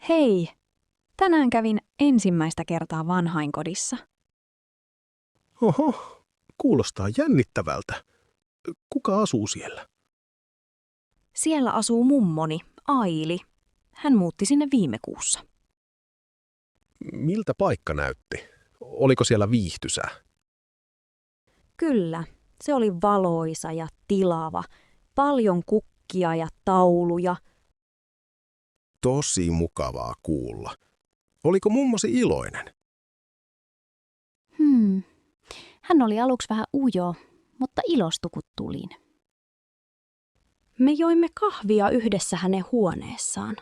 Hei! Tänään kävin ensimmäistä kertaa vanhainkodissa. Oho, kuulostaa jännittävältä. Kuka asuu siellä? Siellä asuu mummoni, Aili. Hän muutti sinne viime kuussa. Miltä paikka näytti? Oliko siellä viihtysää? Kyllä, se oli valoisa ja tilava. Paljon kukkia ja tauluja. Tosi mukavaa kuulla. Oliko mummosi iloinen? Hän oli aluksi vähän ujo, mutta ilostui kun tulin. Me joimme kahvia yhdessä hänen huoneessaan.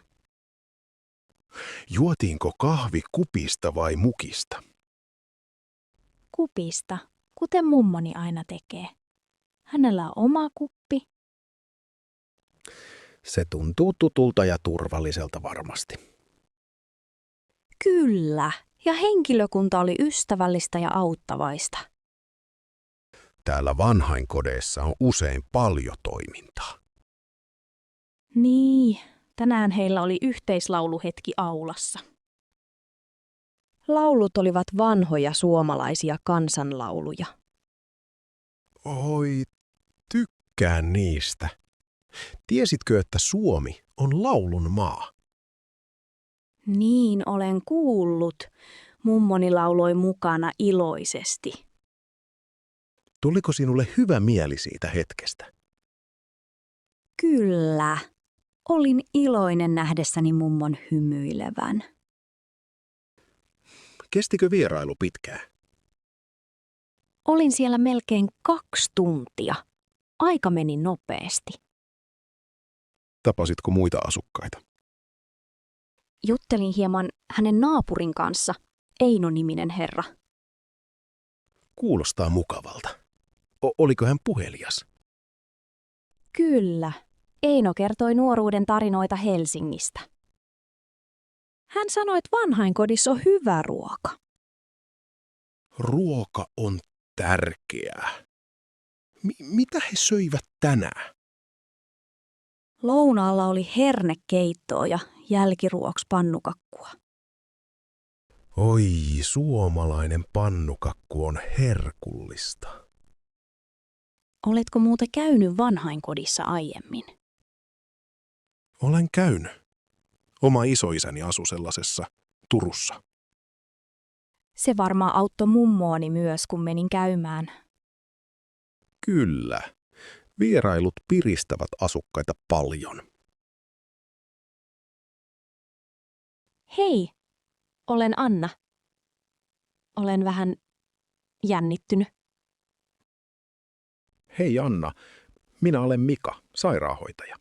Juotiinko kahvi kupista vai mukista? Kupista, kuten mummoni aina tekee. Hänellä on oma kuppi. Se tuntuu tutulta ja turvalliselta varmasti. Kyllä, ja henkilökunta oli ystävällistä ja auttavaista. Täällä vanhainkodeissa on usein paljon toimintaa. Niin, tänään heillä oli yhteislauluhetki aulassa. Laulut olivat vanhoja suomalaisia kansanlauluja. Oi, tykkään niistä. Tiesitkö, että Suomi on laulun maa? Niin olen kuullut. Mummoni lauloi mukana iloisesti. Tuliko sinulle hyvä mieli siitä hetkestä? Kyllä. Olin iloinen nähdessäni mummon hymyilevän. Kestikö vierailu pitkään? Olin siellä melkein 2 tuntia. Aika meni nopeasti. Tapasitko muita asukkaita? Juttelin hieman hänen naapurin kanssa, Eino-niminen herra. Kuulostaa mukavalta. Oliko hän puhelias? Kyllä. Eino kertoi nuoruuden tarinoita Helsingistä. Hän sanoi, että vanhainkodissa on hyvä ruoka. Ruoka on tärkeää. Mitä he söivät tänään? Lounaalla oli hernekeittoa ja jälkiruoksi pannukakkua. Oi, suomalainen pannukakku on herkullista. Oletko muuten käynyt vanhainkodissa aiemmin? Olen käynyt. Oma isoisäni asui sellaisessa Turussa. Se varmaan auttoi mummoani myös, kun menin käymään. Kyllä. Vierailut piristävät asukkaita paljon. Hei, olen Anna. Olen vähän jännittynyt. Hei Anna, minä olen Mika, sairaanhoitaja.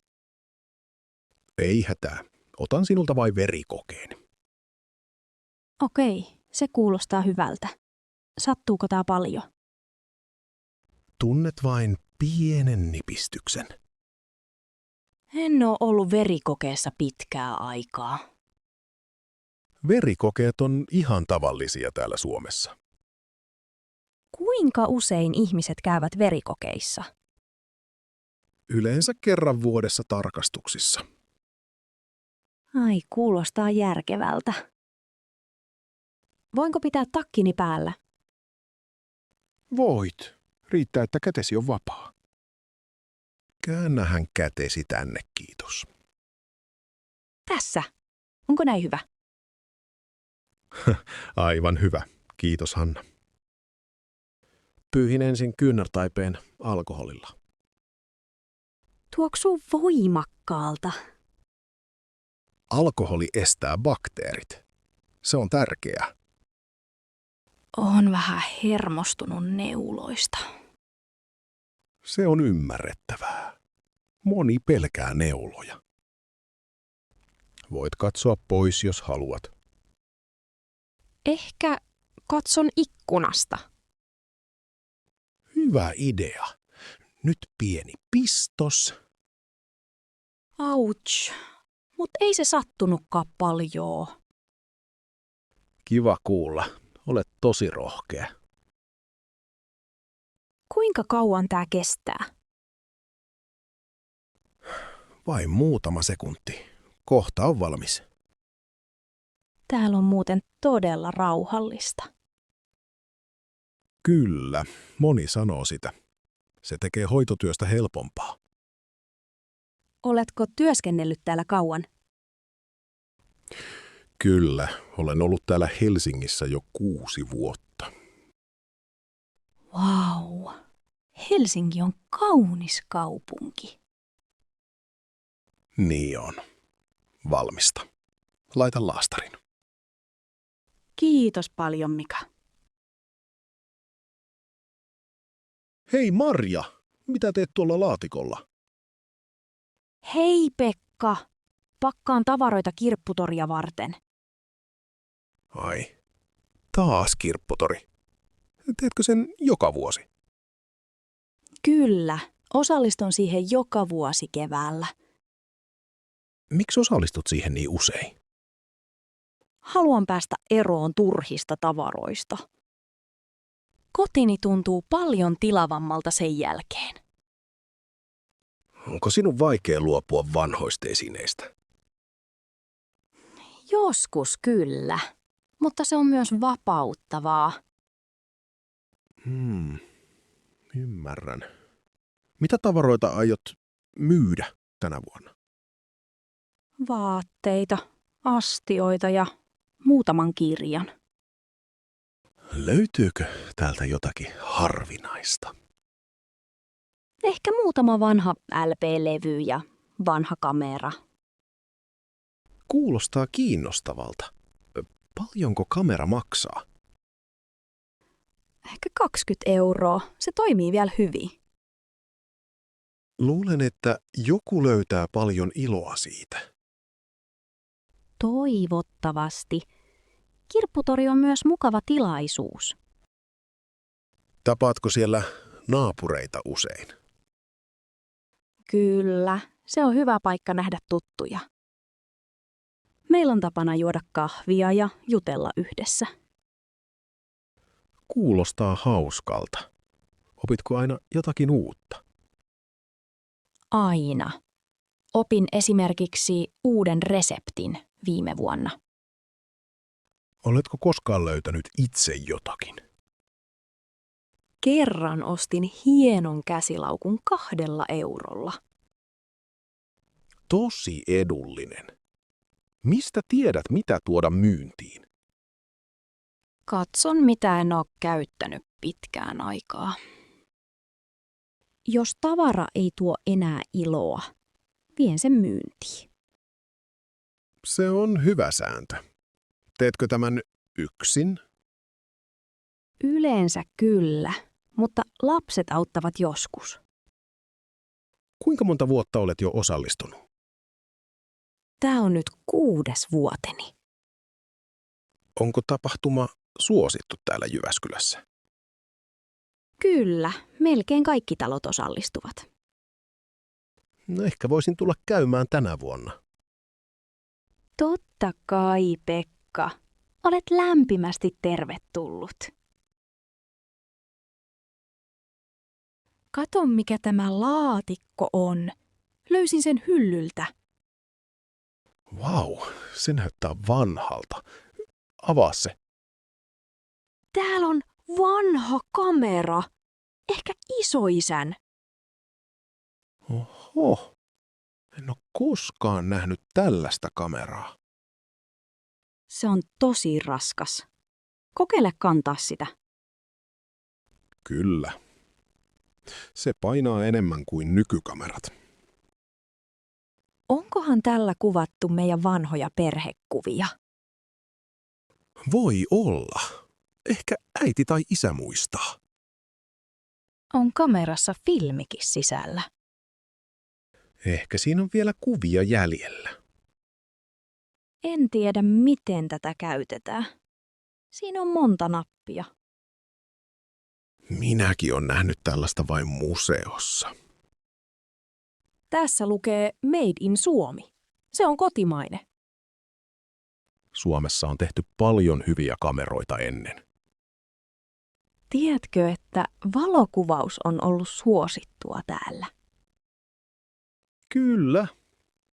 Ei hätää, otan sinulta vain verikokeen. Okei, se kuulostaa hyvältä. Sattuuko tää paljon? Tunnet vain pienen nipistyksen. En ole ollut verikokeessa pitkää aikaa. Verikokeet on ihan tavallisia täällä Suomessa. Kuinka usein ihmiset käyvät verikokeissa? Yleensä kerran vuodessa tarkastuksissa. Ai, kuulostaa järkevältä. Voinko pitää takkini päällä? Voit. Riittää, että kätesi on vapaa. Käännähän kätesi tänne, kiitos. Tässä. Onko näin hyvä? Aivan hyvä. Kiitos, Hanna. Pyyhin ensin kyynärtaipeen alkoholilla. Tuoksuu voimakkaalta. Alkoholi estää bakteerit. Se on tärkeää. Oon vähän hermostunut neuloista. Se on ymmärrettävää. Moni pelkää neuloja. Voit katsoa pois, jos haluat. Ehkä katson ikkunasta. Hyvä idea. Nyt pieni pistos. Auts, mut ei se sattunutkaan paljoo. Kiva kuulla. Olet tosi rohkea. Kuinka kauan tää kestää? Vain muutama sekunti. Kohta on valmis. Täällä on muuten todella rauhallista. Kyllä, moni sanoo sitä. Se tekee hoitotyöstä helpompaa. Oletko työskennellyt täällä kauan? Kyllä, olen ollut täällä Helsingissä jo 6 vuotta. Vau, Helsinki on kaunis kaupunki. Niin on. Valmista. Laita laastarin. Kiitos paljon, Mika. Hei Marja, mitä teet tuolla laatikolla? Hei Pekka, pakkaan tavaroita kirpputoria varten. Ai, taas kirpputori. Teetkö sen joka vuosi? Kyllä, osallistun siihen joka vuosi keväällä. Miksi osallistut siihen niin usein? Haluan päästä eroon turhista tavaroista. Kotini tuntuu paljon tilavammalta sen jälkeen. Onko sinun vaikea luopua vanhoista esineistä? Joskus kyllä, mutta se on myös vapauttavaa. Ymmärrän. Mitä tavaroita aiot myydä tänä vuonna? Vaatteita, astioita ja muutaman kirjan. Löytyykö täältä jotakin harvinaista? Ehkä muutama vanha LP-levy ja vanha kamera. Kuulostaa kiinnostavalta. Paljonko kamera maksaa? Ehkä 20 €. Se toimii vielä hyvin. Luulen, että joku löytää paljon iloa siitä. Toivottavasti. Kirpputori on myös mukava tilaisuus. Tapaatko siellä naapureita usein? Kyllä, se on hyvä paikka nähdä tuttuja. Meillä on tapana juoda kahvia ja jutella yhdessä. Kuulostaa hauskalta. Opitko aina jotakin uutta? Aina. Opin esimerkiksi uuden reseptin viime vuonna. Oletko koskaan löytänyt itse jotakin? Kerran ostin hienon käsilaukun 2 €. Tosi edullinen. Mistä tiedät, mitä tuoda myyntiin? Katson, mitä en ole käyttänyt pitkään aikaa. Jos tavara ei tuo enää iloa, vien sen myyntiin. Se on hyvä sääntö. Teetkö tämän yksin? Yleensä kyllä, mutta lapset auttavat joskus. Kuinka monta vuotta olet jo osallistunut? Tämä on nyt 6. vuoteni. Onko tapahtuma suosittu täällä Jyväskylässä? Kyllä, melkein kaikki talot osallistuvat. No ehkä voisin tulla käymään tänä vuonna. Totta kai, Pekka. Olet lämpimästi tervetullut. Kato, mikä tämä laatikko on. Löysin sen hyllyltä. Vau, se näyttää vanhalta. Avaa se. Täällä on vanha kamera. Ehkä isoisän. Oho, en ole koskaan nähnyt tällaista kameraa. Se on tosi raskas. Kokeile kantaa sitä. Kyllä. Se painaa enemmän kuin nykykamerat. Onkohan tällä kuvattu meidän vanhoja perhekuvia? Voi olla. Ehkä äiti tai isä muistaa. On kamerassa filmikin sisällä. Ehkä siinä on vielä kuvia jäljellä. En tiedä, miten tätä käytetään. Siinä on monta nappia. Minäkin olen nähnyt tällaista vain museossa. Tässä lukee Made in Suomi. Se on kotimainen. Suomessa on tehty paljon hyviä kameroita ennen. Tiedätkö, että valokuvaus on ollut suosittua täällä? Kyllä.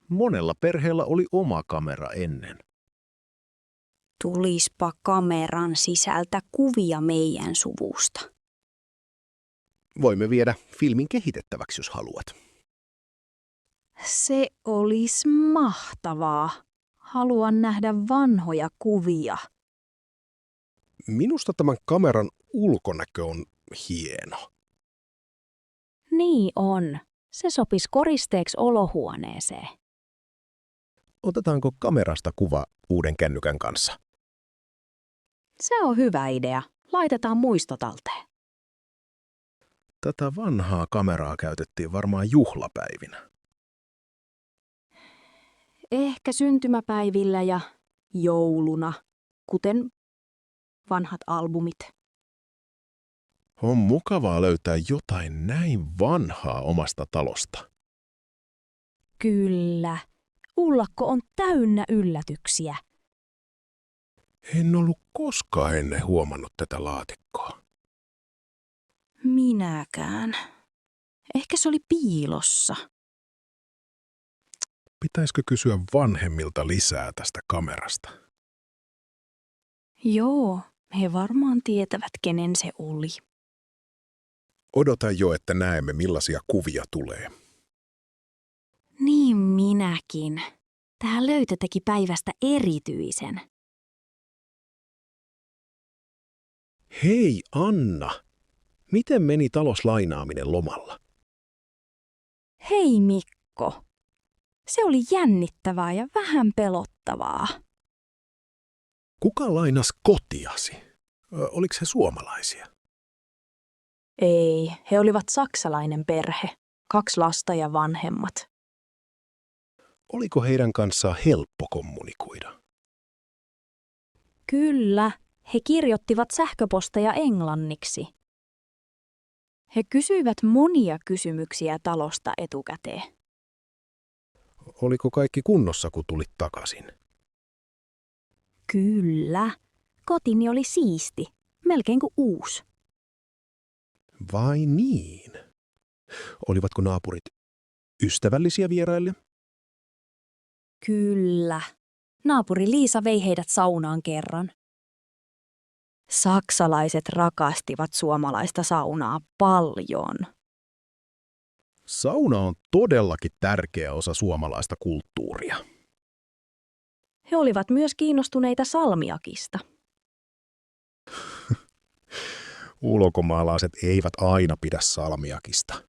Monella perheellä oli oma kamera ennen. Tulispa kameran sisältä kuvia meidän suvusta. Voimme viedä filmin kehitettäväksi, jos haluat. Se olisi mahtavaa. Haluan nähdä vanhoja kuvia. Minusta tämän kameran ulkonäkö on hieno. Niin on. Se sopisi koristeeksi olohuoneeseen. Otetaanko kamerasta kuva uuden kännykän kanssa? Se on hyvä idea. Laitetaan muistotalteen. Tätä vanhaa kameraa käytettiin varmaan juhlapäivinä. Ehkä syntymäpäivillä ja jouluna, kuten vanhat albumit. On mukavaa löytää jotain näin vanhaa omasta talosta. Kyllä. Ullakko on täynnä yllätyksiä. En ollut koskaan ennen huomannut tätä laatikkoa. Minäkään. Ehkä se oli piilossa. Pitäisikö kysyä vanhemmilta lisää tästä kamerasta? Joo, he varmaan tietävät, kenen se oli. Odota jo, että näemme millaisia kuvia tulee. Niin minäkin. Tämä löytö teki päivästä erityisen. Hei Anna! Miten meni talouslainaaminen lomalla? Hei Mikko. Se oli jännittävää ja vähän pelottavaa. Kuka lainasi kotiasi? Oliko he suomalaisia? Ei, he olivat saksalainen perhe. 2 lasta ja vanhemmat. Oliko heidän kanssaan helppo kommunikoida? Kyllä, he kirjoittivat sähköposteja englanniksi. He kysyivät monia kysymyksiä talosta etukäteen. Oliko kaikki kunnossa, kun tulit takaisin? Kyllä, kotini oli siisti, melkein kuin uusi. Vai niin? Olivatko naapurit ystävällisiä vieraille? Kyllä, naapuri Liisa vei heidät saunaan kerran. Saksalaiset rakastivat suomalaista saunaa paljon. Sauna on todellakin tärkeä osa suomalaista kulttuuria. He olivat myös kiinnostuneita salmiakista. Ulkomaalaiset eivät aina pidä salmiakista.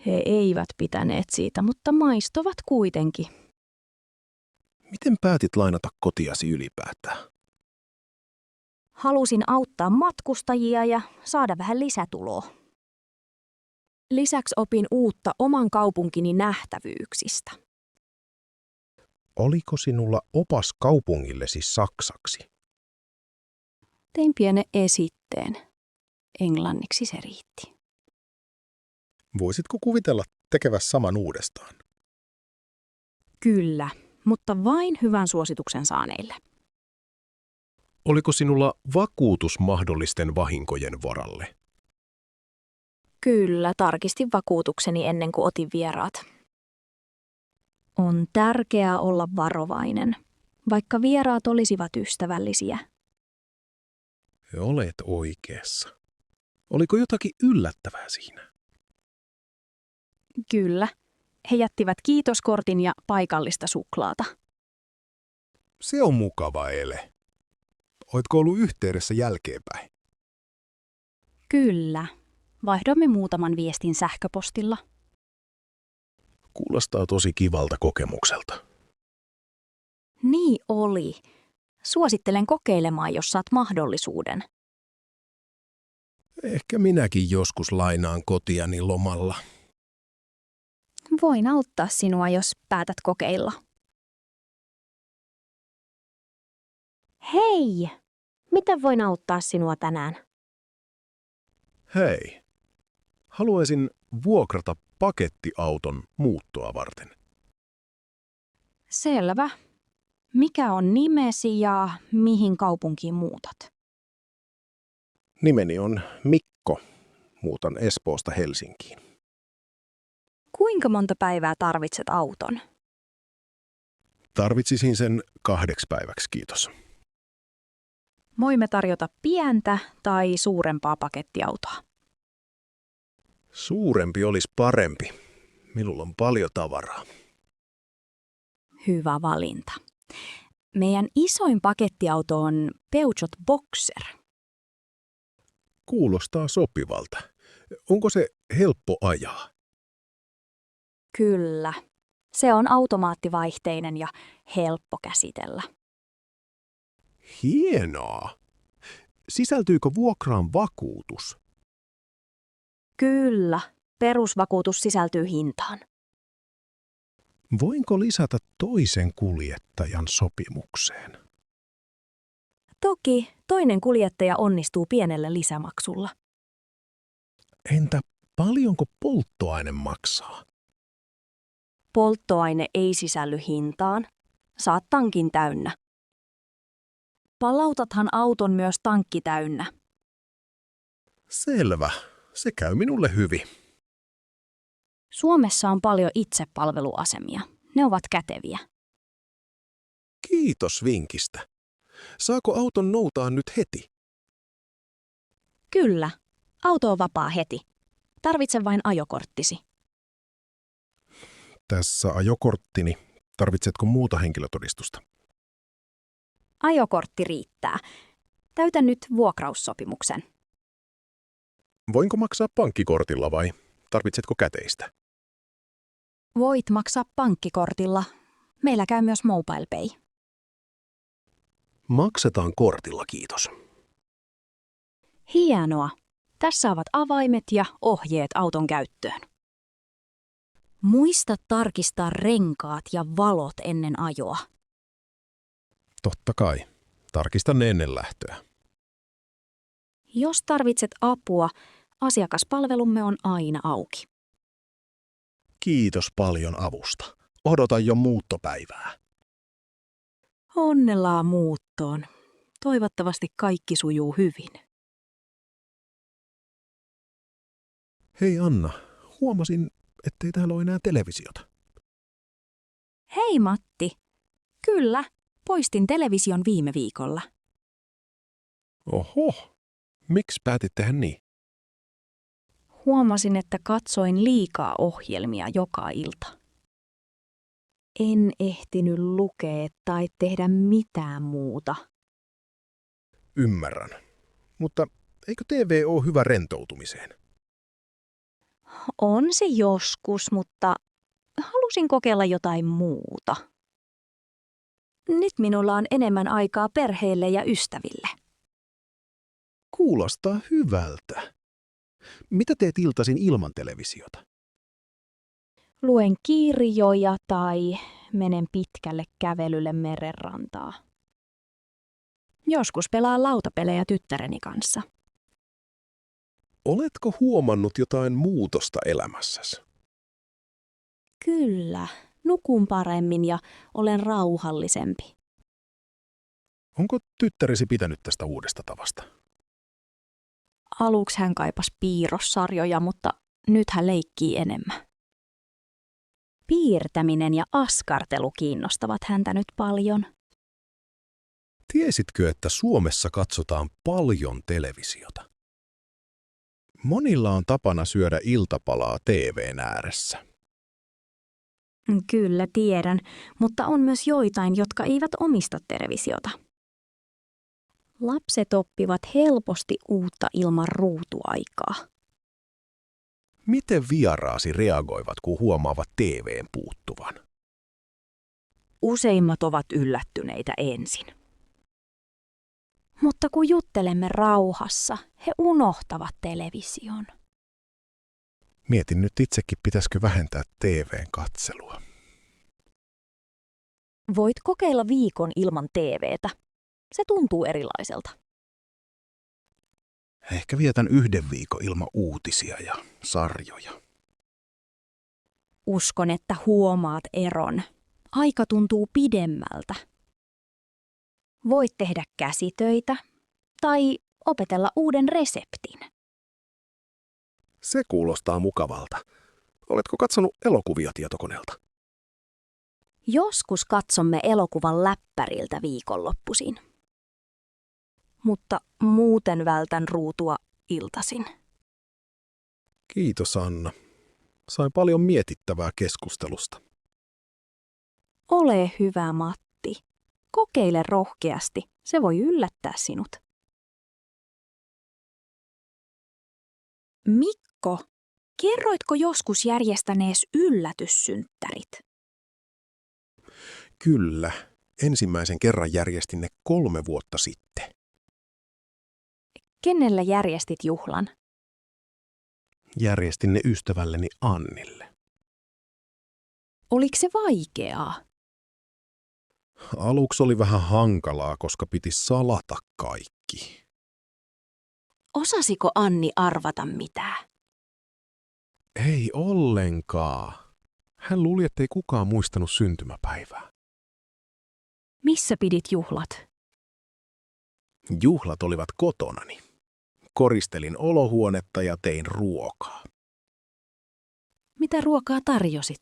He eivät pitäneet siitä, mutta maistovat kuitenkin. Miten päätit lainata kotiasi ylipäätään? Halusin auttaa matkustajia ja saada vähän lisätuloa. Lisäksi opin uutta oman kaupunkini nähtävyyksistä. Oliko sinulla opas kaupungillesi saksaksi? Tein pienen esitteen. Englanniksi se riitti. Voisitko kuvitella tekeväsi saman uudestaan? Kyllä, mutta vain hyvän suosituksen saaneille. Oliko sinulla vakuutus mahdollisten vahinkojen varalle? Kyllä, tarkistin vakuutukseni ennen kuin otin vieraat. On tärkeää olla varovainen, vaikka vieraat olisivat ystävällisiä. Olet oikeassa. Oliko jotakin yllättävää siinä? Kyllä, he jättivät kiitoskortin ja paikallista suklaata. Se on mukava ele. Oitko ollut yhteydessä jälkeenpäin? Kyllä, vaihdoimme muutaman viestin sähköpostilla. Kuulostaa tosi kivalta kokemukselta. Niin oli. Suosittelen kokeilemaan, jos saat mahdollisuuden. Ehkä minäkin joskus lainaan kotiani lomalla. Voin auttaa sinua, jos päätät kokeilla. Hei! Miten voin auttaa sinua tänään? Hei, haluaisin vuokrata pakettiauton muuttoa varten. Selvä. Mikä on nimesi ja mihin kaupunkiin muutat? Nimeni on Mikko. Muutan Espoosta Helsinkiin. Kuinka monta päivää tarvitset auton? Tarvitsisin sen 2 päiväksi, kiitos. Voimme tarjota pientä tai suurempaa pakettiautoa. Suurempi olisi parempi. Minulla on paljon tavaraa. Hyvä valinta. Meidän isoin pakettiauto on Peugeot Boxer. Kuulostaa sopivalta. Onko se helppo ajaa? Kyllä. Se on automaattivaihteinen ja helppo käsitellä. Hienoa! Sisältyykö vuokraan vakuutus? Kyllä. Perusvakuutus sisältyy hintaan. Voinko lisätä toisen kuljettajan sopimukseen? Toki toinen kuljettaja onnistuu pienellä lisämaksulla. Entä paljonko polttoaine maksaa? Polttoaine ei sisälly hintaan. Saat tankin täynnä. Palautathan auton myös tankki täynnä. Selvä. Se käy minulle hyvin. Suomessa on paljon itsepalveluasemia. Ne ovat käteviä. Kiitos vinkistä. Saako auton noutaa nyt heti? Kyllä. Auto on vapaa heti. Tarvitse vain ajokorttisi. Tässä ajokorttini. Tarvitsetko muuta henkilötodistusta? Ajokortti riittää. Täytä nyt vuokraussopimuksen. Voinko maksaa pankkikortilla vai tarvitsetko käteistä? Voit maksaa pankkikortilla. Meillä käy myös MobilePay. Maksetaan kortilla, kiitos. Hienoa. Tässä ovat avaimet ja ohjeet auton käyttöön. Muista tarkistaa renkaat ja valot ennen ajoa. Totta kai. Tarkistan ne ennen lähtöä. Jos tarvitset apua, asiakaspalvelumme on aina auki. Kiitos paljon avusta. Odotan jo muuttopäivää. Onnellaa muuttoon. Toivottavasti kaikki sujuu hyvin. Hei Anna, huomasin, ettei täällä ole enää televisiota. Hei Matti. Kyllä, poistin television viime viikolla. Oho, miksi päätit tehdä niin? Huomasin, että katsoin liikaa ohjelmia joka ilta. En ehtinyt lukea tai tehdä mitään muuta. Ymmärrän. Mutta eikö TV ole hyvä rentoutumiseen? On se joskus, mutta halusin kokeilla jotain muuta. Nyt minulla on enemmän aikaa perheelle ja ystäville. Kuulostaa hyvältä. Mitä teet iltaisin ilman televisiota? Luen kirjoja tai menen pitkälle kävelylle merenrantaa. Joskus pelaan lautapelejä tyttäreni kanssa. Oletko huomannut jotain muutosta elämässäsi? Kyllä, nukun paremmin ja olen rauhallisempi. Onko tyttäresi pitänyt tästä uudesta tavasta? Aluksi hän kaipasi piirrossarjoja, mutta nyt hän leikkii enemmän. Piirtäminen ja askartelu kiinnostavat häntä nyt paljon. Tiesitkö, että Suomessa katsotaan paljon televisiota? Monilla on tapana syödä iltapalaa TV:n ääressä. Kyllä tiedän, mutta on myös joitain, jotka eivät omista televisiota. Lapset oppivat helposti uutta ilman ruutuaikaa. Miten vieraasi reagoivat, kun huomaavat TV:n puuttuvan? Useimmat ovat yllättyneitä ensin. Mutta kun juttelemme rauhassa, he unohtavat television. Mietin nyt itsekin, pitäisikö vähentää TV:n katselua. Voit kokeilla viikon ilman TVtä. Se tuntuu erilaiselta. Ehkä vietän 1 viikon ilman uutisia ja sarjoja. Uskon, että huomaat eron. Aika tuntuu pidemmältä. Voit tehdä käsitöitä tai opetella uuden reseptin. Se kuulostaa mukavalta. Oletko katsonut elokuvia tietokoneelta? Joskus katsomme elokuvan läppäriltä viikonloppuisin. Mutta muuten vältän ruutua iltaisin. Kiitos Anna. Sain paljon mietittävää keskustelusta. Ole hyvä, Matti. Kokeile rohkeasti. Se voi yllättää sinut. Mikko, kerroitko joskus järjestänees yllätyssynttärit? Kyllä, ensimmäisen kerran järjestin ne 3 vuotta sitten. Kenellä järjestit juhlan? Järjestin ne ystävälleni Annille. Oliko se vaikeaa? Aluksi oli vähän hankalaa, koska piti salata kaikki. Osasiko Anni arvata mitään? Ei ollenkaan. Hän luuli, ettei kukaan muistanut syntymäpäivää. Missä pidit juhlat? Juhlat olivat kotonani. Koristelin olohuonetta ja tein ruokaa. Mitä ruokaa tarjosit?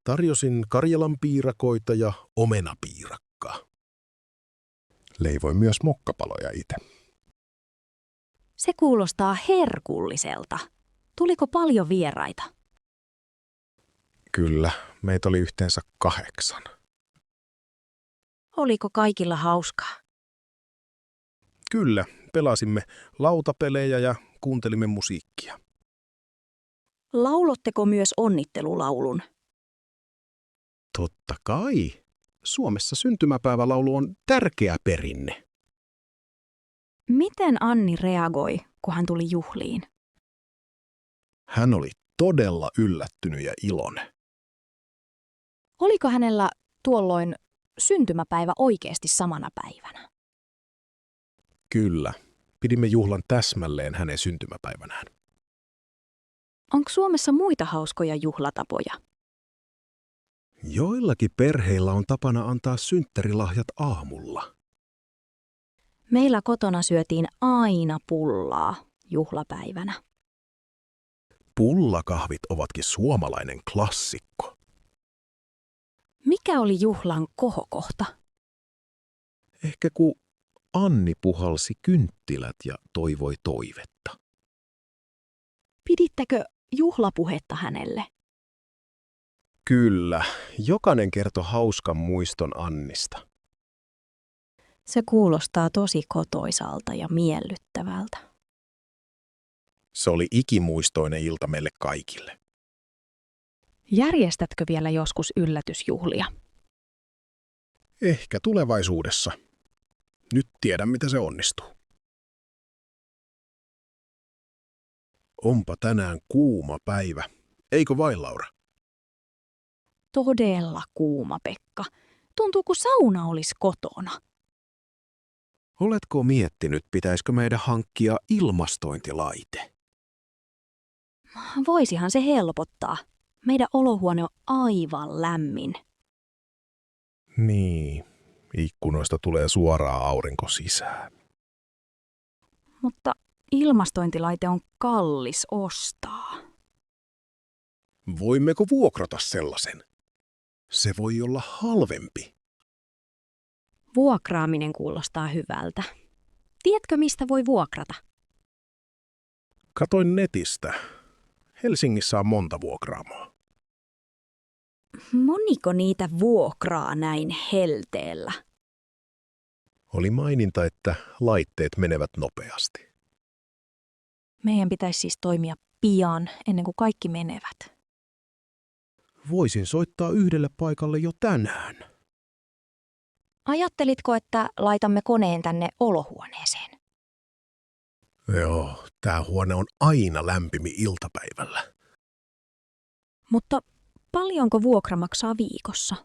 Tarjosin Karjalan piirakoita ja omenapiirakkaa. Leivoin myös mokkapaloja itse. Se kuulostaa herkulliselta. Tuliko paljon vieraita? Kyllä, meitä oli yhteensä 8. Oliko kaikilla hauskaa? Kyllä, pelasimme lautapelejä ja kuuntelimme musiikkia. Laulotteko myös onnittelulaulun? Totta kai. Suomessa syntymäpäivälaulu on tärkeä perinne. Miten Anni reagoi, kun hän tuli juhliin? Hän oli todella yllättynyt ja iloinen. Oliko hänellä tuolloin syntymäpäivä oikeasti samana päivänä? Kyllä, pidimme juhlan täsmälleen hänen syntymäpäivänään. Onko Suomessa muita hauskoja juhlatapoja? Joillakin perheillä on tapana antaa synttärilahjat aamulla. Meillä kotona syötiin aina pullaa juhlapäivänä. Pullakahvit ovatkin suomalainen klassikko. Mikä oli juhlan kohokohta? Ehkä kun Anni puhalsi kynttilät ja toivoi toivetta. Pidittekö juhlapuhetta hänelle? Kyllä, jokainen kertoi hauskan muiston Annista. Se kuulostaa tosi kotoisalta ja miellyttävältä. Se oli ikimuistoinen ilta meille kaikille. Järjestätkö vielä joskus yllätysjuhlia? Ehkä tulevaisuudessa. Nyt tiedän, mitä se onnistuu. Onpa tänään kuuma päivä. Eikö vain, Laura? Todella kuuma, Pekka. Tuntuu, kuin sauna olisi kotona. Oletko miettinyt, pitäisikö meidän hankkia ilmastointilaite? Voisihan se helpottaa. Meidän olohuone on aivan lämmin. Niin, ikkunoista tulee suoraan aurinko sisään. Mutta ilmastointilaite on kallis ostaa. Voimmeko vuokrata sellaisen? Se voi olla halvempi. Vuokraaminen kuulostaa hyvältä. Tiedätkö, mistä voi vuokrata? Katoin netistä. Helsingissä on monta vuokraamoa. Moniko niitä vuokraa näin helteellä? Oli maininta, että laitteet menevät nopeasti. Meidän pitäisi siis toimia pian, ennen kuin kaikki menevät. Voisin soittaa yhdelle paikalle jo tänään. Ajattelitko, että laitamme koneen tänne olohuoneeseen? Joo, tää huone on aina lämpimin iltapäivällä. Mutta paljonko vuokra maksaa viikossa?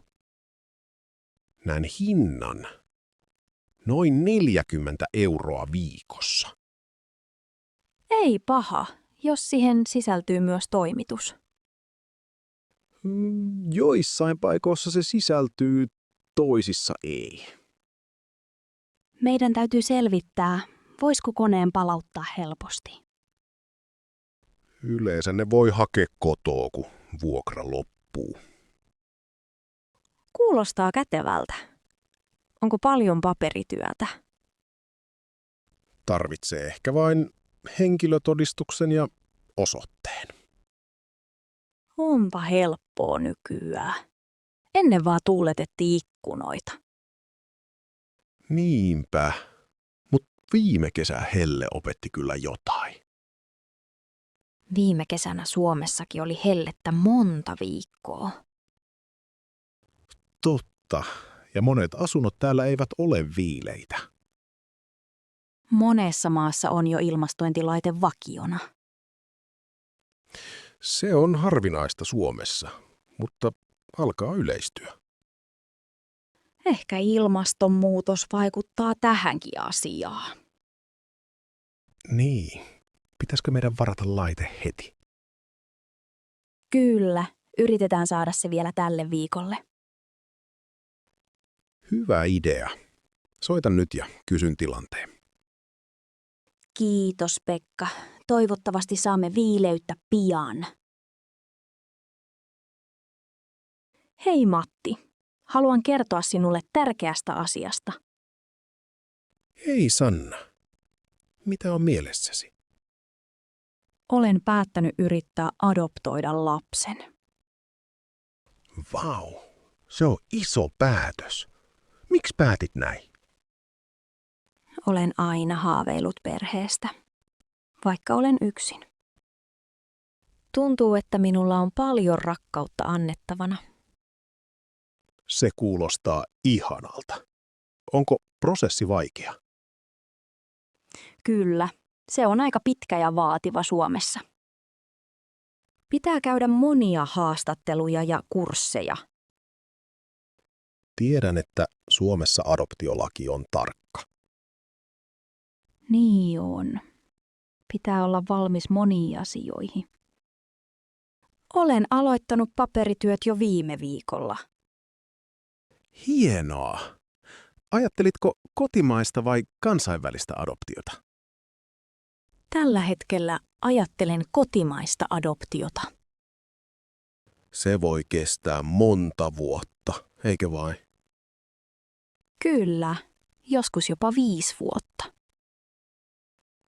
Näin hinnan. Noin 40 € viikossa. Ei paha, jos siihen sisältyy myös toimitus. Joissain paikoissa se sisältyy, toisissa ei. Meidän täytyy selvittää, voisiko koneen palauttaa helposti. Yleensä ne voi hakea kotoa, kun vuokra loppuu. Kuulostaa kätevältä. Onko paljon paperityötä? Tarvitsee ehkä vain henkilötodistuksen ja osoitteen. Onpa helppoa nykyään. Ennen vaan tuuletettiin ikkunoita. Niinpä, mutta viime kesä Helle opetti kyllä jotain. Viime kesänä Suomessakin oli hellettä monta viikkoa. Totta, ja monet asunnot täällä eivät ole viileitä. Monessa maassa on jo ilmastointilaite vakiona. Se on harvinaista Suomessa, mutta alkaa yleistyä. Ehkä ilmastonmuutos vaikuttaa tähänkin asiaan. Niin, pitäisikö meidän varata laite heti? Kyllä, yritetään saada se vielä tälle viikolle. Hyvä idea. Soitan nyt ja kysyn tilanteen. Kiitos Pekka. Toivottavasti saamme viileyttä pian. Hei Matti, haluan kertoa sinulle tärkeästä asiasta. Hei Sanna, mitä on mielessäsi? Olen päättänyt yrittää adoptoida lapsen. Vau, se on iso päätös. Miksi päätit näin? Olen aina haaveillut perheestä, vaikka olen yksin. Tuntuu, että minulla on paljon rakkautta annettavana. Se kuulostaa ihanalta. Onko prosessi vaikea? Kyllä, se on aika pitkä ja vaativa Suomessa. Pitää käydä monia haastatteluja ja kursseja. Tiedän, että Suomessa adoptiolaki on tarkka. Niin on. Pitää olla valmis moniin asioihin. Olen aloittanut paperityöt jo viime viikolla. Hienoa. Ajattelitko kotimaista vai kansainvälistä adoptiota? Tällä hetkellä ajattelen kotimaista adoptiota. Se voi kestää monta vuotta, eikö vain? Kyllä, joskus jopa 5 vuotta.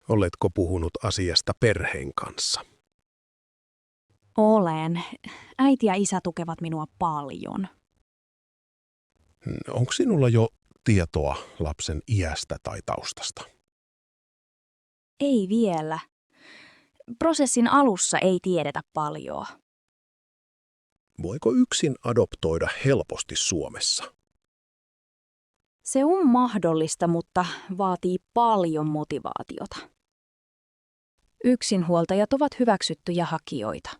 Oletko puhunut asiasta perheen kanssa? Olen. Äiti ja isä tukevat minua paljon. Onko sinulla jo tietoa lapsen iästä tai taustasta? Ei vielä. Prosessin alussa ei tiedetä paljon. Voiko yksin adoptoida helposti Suomessa? Se on mahdollista, mutta vaatii paljon motivaatiota. Yksinhuoltajat ovat hyväksyttyjä hakijoita.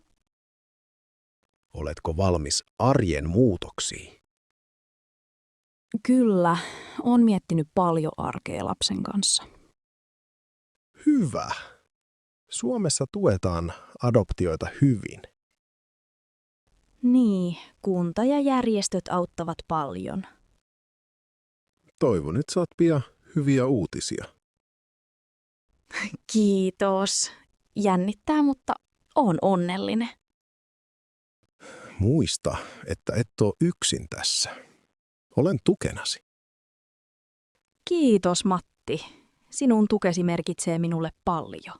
Oletko valmis arjen muutoksiin? Kyllä, olen miettinyt paljon arkea lapsen kanssa. Hyvä. Suomessa tuetaan adoptioita hyvin. Niin, kunta ja järjestöt auttavat paljon. Toivon, että saat pian hyviä uutisia. Kiitos. Jännittää, mutta olen onnellinen. Muista, että et ole yksin tässä. Olen tukenasi. Kiitos Matti. Sinun tukesi merkitsee minulle paljon.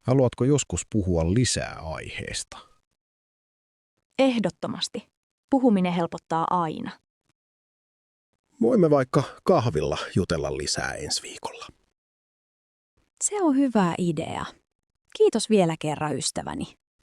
Haluatko joskus puhua lisää aiheesta? Ehdottomasti. Puhuminen helpottaa aina. Voimme vaikka kahvilla jutella lisää ensi viikolla. Se on hyvä idea. Kiitos vielä kerran ystäväni.